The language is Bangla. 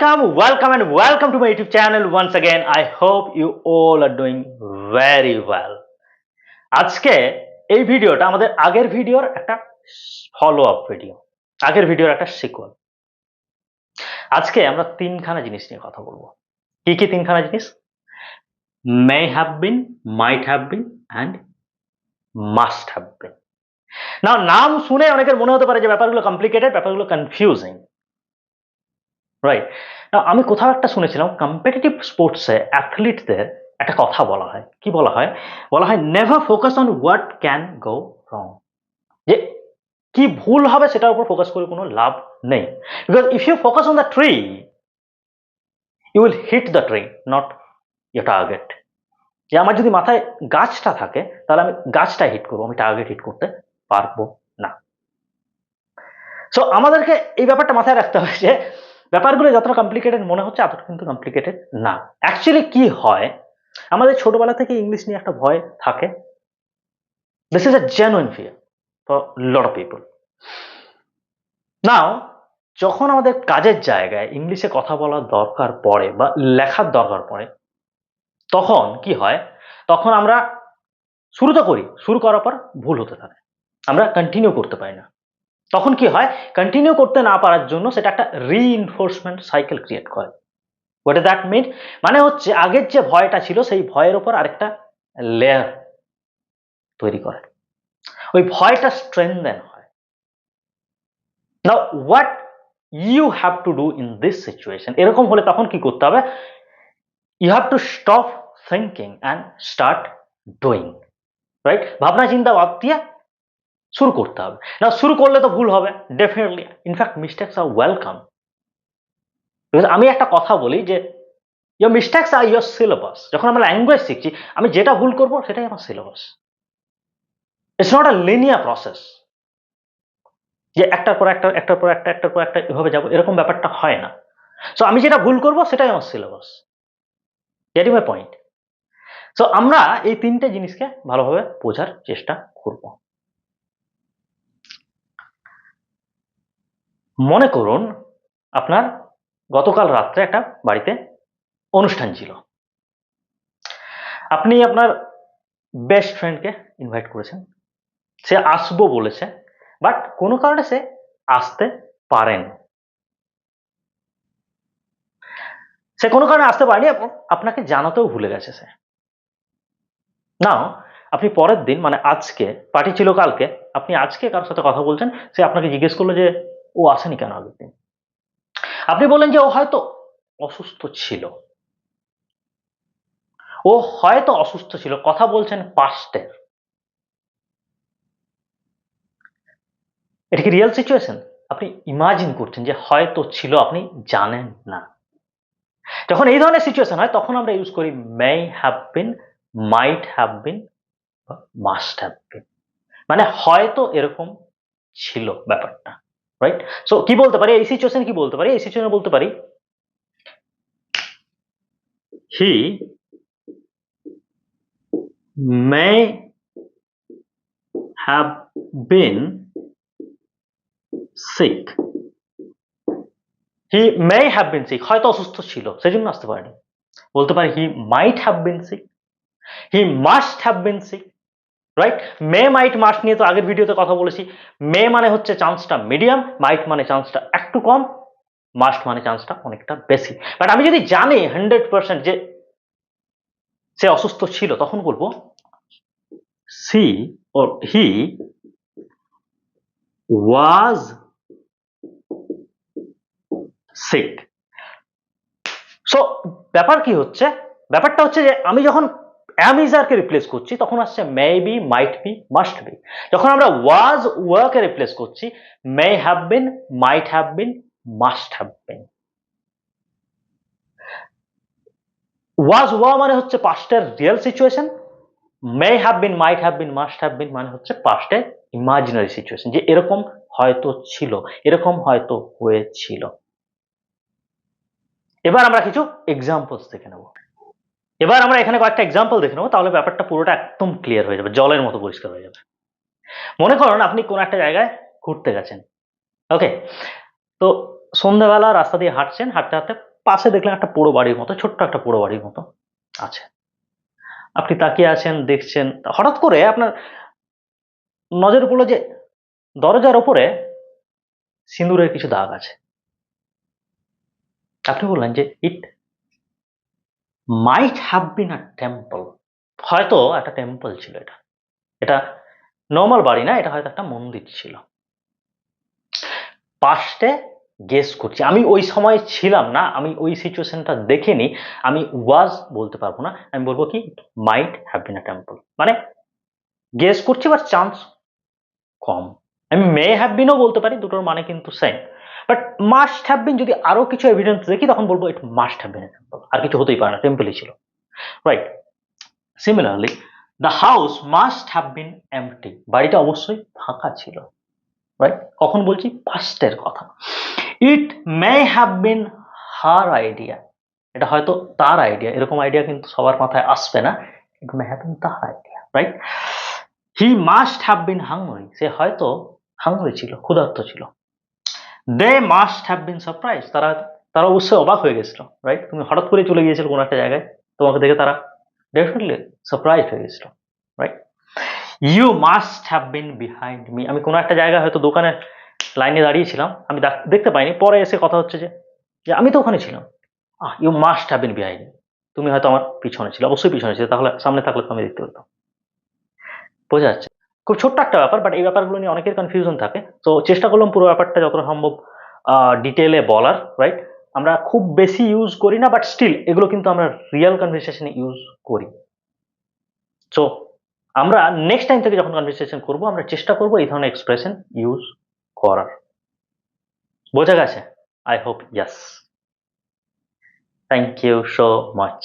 welcome and welcome to my YouTube channel once again. I hope you all are doing very well. আজকে এই ভিডিওটা আমাদের আগের ভিডিওর একটা ফলো আপ ভিডিও, আগের ভিডিওর একটা সিকুয়েল। আজকে আমরা তিনখানা জিনিস নিয়ে কথা বলবো। কি কি তিনখানা জিনিস? may have been, might have been and must have been. নাম শুনে অনেকের মনে হতে পারে যে ব্যাপারগুলো কমপ্লিকেটেড, ব্যাপারগুলো কনফিউজিং, রাইট? আমি কোথাও একটা শুনেছিলাম কম্পিটিটিভ স্পোর্টসে অ্যাথলিটদের একটা কথা বলা হয়। কি বলা হয়? বলা হয় never focus on what can go wrong, যে কি ভুল হবে সেটার উপর ফোকাস করে কোনো লাভ নেই। Because if you focus on the tree you will hit the tree, not your target. যে আমার যদি মাথায় গাছটা থাকে তাহলে আমি গাছটা হিট করবো, আমি টার্গেট হিট করতে পারবো না। সো আমাদেরকে এই ব্যাপারটা মাথায় রাখতে হবে যে ব্যাপারগুলো যতটা কমপ্লিকেটেড মনে হচ্ছে এতটা কিন্তু কমপ্লিকেটেড না। অ্যাকচুয়ালি কি হয়, আমাদের ছোটবেলা থেকে ইংলিশ নিয়ে একটা ভয় থাকে। This is a genuine fear for lot of people. Now যখন আমাদের কাজের জায়গায় ইংলিশে কথা বলার দরকার পড়ে বা লেখার দরকার পড়ে, তখন কি হয়, তখন আমরা শুরু তো করি, শুরু করার পর ভুল হতে থাকে, আমরা কন্টিনিউ করতে পারি না। তখন কি হয়, কন্টিনিউ করতে না পারার জন্য সেটা একটা রিইনফোর্সমেন্ট সাইকেল ক্রিয়েট করে। What is that mean? মানে হচ্ছে আগের যে ভয়টা ছিল সেই ভয়ের উপর আরেকটা লেয়ার তৈরি করে, ওই ভয়টা স্ট্রেনদেন হয়। Now what you have to do in this situation, এরকম হলে তখন কি করতে হবে? You have to stop thinking and start doing, right? ভাবনা চিন্তা বাদ দিয়ে শুরু করতে হবে। না শুরু করলে তো ভুল হবে ডেফিনেটলি, ইনফ্যাক্ট মিস্টেকস আর ওয়েলকাম। আমি একটা কথা বলি যে your mistakes are your syllabus. যখন আমরা ল্যাঙ্গুয়েজ শিখছি, আমি যেটা ভুল করব সেটাই আমার syllabus. It's not a linear process যে একটার পর একটা, একটার পর একটা, একটার পর একটা এভাবে যাবো, এরকম ব্যাপারটা হয় না। সো আমি যেটা ভুল করব সেটাই আমার syllabus. Getting my point? So আমরা এই তিনটে জিনিসকে ভালোভাবে বোঝার চেষ্টা করব। মনে করুন আপনার গতকাল রাত্রে একটা বাড়িতে অনুষ্ঠান ছিল, আপনি আপনার বেস্ট ফ্রেন্ডকে ইনভাইট করেছেন, সে আসবো বলেছে, বাট কোনো কারণে সে আসতে পারেন, সে কোনো কারণে আসতে পারেনি, আপনাকে জানাতেও ভুলে গেছে সে। নাও আপনি পরের দিন, মানে আজকে পার্টি ছিল কালকে, আপনি আজকে কারোর সাথে কথা বলছেন, সে আপনাকে জিজ্ঞেস করলো যে ও আসেনি কেন আগের দিন। আপনি বললেন যে ও হয়তো অসুস্থ ছিল, ও হয়তো অসুস্থ ছিল, কথা বলছেন পাস্টের। এটা কি রিয়েল সিচুয়েশন? আপনি ইমাজিন করছেন যে হয়তো ছিল, আপনি জানেন না। যখন এই ধরনের সিচুয়েশন হয় তখন আমরা ইউজ করি মে have been, might have been, must have been, মানে হয়তো এরকম ছিল ব্যাপারটা, রাইট? সো কি বলতে পারি এই সিচুয়েশন? কি বলতে পারি এই সিচুয়েশনে? বলতে পারি he may have been sick. He may have been sick, হয়তো অসুস্থ ছিল সেজন্য আসতে পারেনি। বলতে পারি he might have been sick, he must have been sick, right? May might must নিয়ে তো আগের ভিডিওতে কথা বলেছি। মে মানে হচ্ছে চান্সটা মিডিয়াম, মাইট মানে চান্সটা একটু কম, মাস্ট মানে চান্সটা অনেকটা বেশি। বাট আমি যদি জানি 100% যে সে অসুস্থ ছিল, তখন বলবো she or he was sick. So ব্যাপার কি হচ্ছে? ব্যাপারটা হচ্ছে যে আমি যখন am is are কে রিপ্লেস করছি তখন আসছে may be, might be, must be. যখন আমরা ওয়াজ ওয়ার কে রিপ্লেস করছি, may have been, might have been, must have been. Was were মানে হচ্ছে পাস্টের real situation, may have been, might have been, must have been মানে হচ্ছে পাস্টের ইমাজিনারি সিচুয়েশন, যে এরকম হয়তো ছিল, এরকম হয়তো হয়েছিল। এবার আমরা কিছু এক্সাম্পলস দেখে নেব। এবার আমরা এখানে কয়েকটা এক্সাম্পল দেখে নেবো, তাহলে ব্যাপারটা পুরোটা একদম ক্লিয়ার হয়ে যাবে, জলের মতো পরিষ্কার হয়ে যাবে। মনে করুন আপনি কোন একটা জায়গায় ঘুরতে গেছেন, ওকে? তো সন্ধ্যাবেলা রাস্তা দিয়ে হাঁটছেন, হাঁটতে হাঁটতে পাশে দেখলেন একটা পোড়ো বাড়ির মতো, ছোট্ট একটা পোড়ো বাড়ির মতো আছে। আপনি তাকিয়ে আছেন, দেখছেন, হঠাৎ করে আপনার নজরে পড়লো যে দরজার ওপরে সিঁদুরের কিছু দাগ আছে। আপনি বললেন যে ইট মাইট হ্যাভ বিন আ টেম্পল, হয়তো একটা টেম্পল ছিল এটা, এটা নর্মাল বাড়ি না, এটা হয়তো একটা মন্দির ছিল। পাস্টে গেস করছি, আমি ওই সময় ছিলাম না, আমি ওই সিচুয়েশনটা দেখিনি, আমি ওয়াজ বলতে পারবো না, আমি বলবো কি might have been a temple, মানে গেস করছি বাট চান্স কম। আমি মে হ্যাভ বিনও বলতে পারি, দুটোর মানে কিন্তু same. But must have been যদি আরো কিছু এভিডেন্স দেখি তখন বলবো it must have been a temple, আর কিছু হতেই পারে না, টেম্পলই ছিল, right? Similarly the house must have been empty, বাড়িটা অবশ্যই ফাঁকা ছিল, রাইট? কখন বলছি? পাস্টের কথা। ইট মে হ্যাভ বিন হার আইডিয়া, এটা হয়তো তার আইডিয়া, এরকম আইডিয়া কিন্তু সবার মাথায় আসবে না, ইট মে হ্যাভ বিন তার idea, right? He must have been hungry, সে হয়তো হাংরি ছিল, ক্ষুধার্ত ছিল। They must have been surprise, তারা তারা অবশ্যই অবাক হয়ে গেছিল, রাইট? তুমি হঠাৎ করে চলে গিয়েছিল কোনো একটা জায়গায়, তোমাকে দেখে তারা ডেফিনেটলি সারপ্রাইজ হয়ে গেছিল, right? You must have been behind me, আমি কোনো একটা জায়গায় হয়তো দোকানে লাইনে দাঁড়িয়েছিলাম, আমি দেখতে পাইনি, পরে এসে কথা হচ্ছে যে যে আমি তো ওখানে ছিলাম। You must have been behind, তুমি হয়তো আমার পিছনে ছিল, অবশ্যই পিছনে ছিল, তাহলে সামনে থাকলে তো আমি দেখতে পেতাম। বোঝা যাচ্ছে? খুব ছোট্ট একটা ব্যাপার, বাট এই ব্যাপারগুলো নিয়ে অনেকের কনফিউশন থাকে, তো চেষ্টা করলাম পুরো ব্যাপারটা যতটা সম্ভব ডিটেলে বলার, রাইট? আমরা খুব বেশি ইউজ করি না, বাট স্টিল এগুলো কিন্তু আমরা রিয়েল কনভারসেশনে ইউজ করি। সো আমরা নেক্সট টাইম থেকে যখন কনভারসেশন করব, আমরা চেষ্টা করব এই ধরনের এক্সপ্রেশন ইউজ করার। বোঝা গেছে? I hope yes. Thank you so much.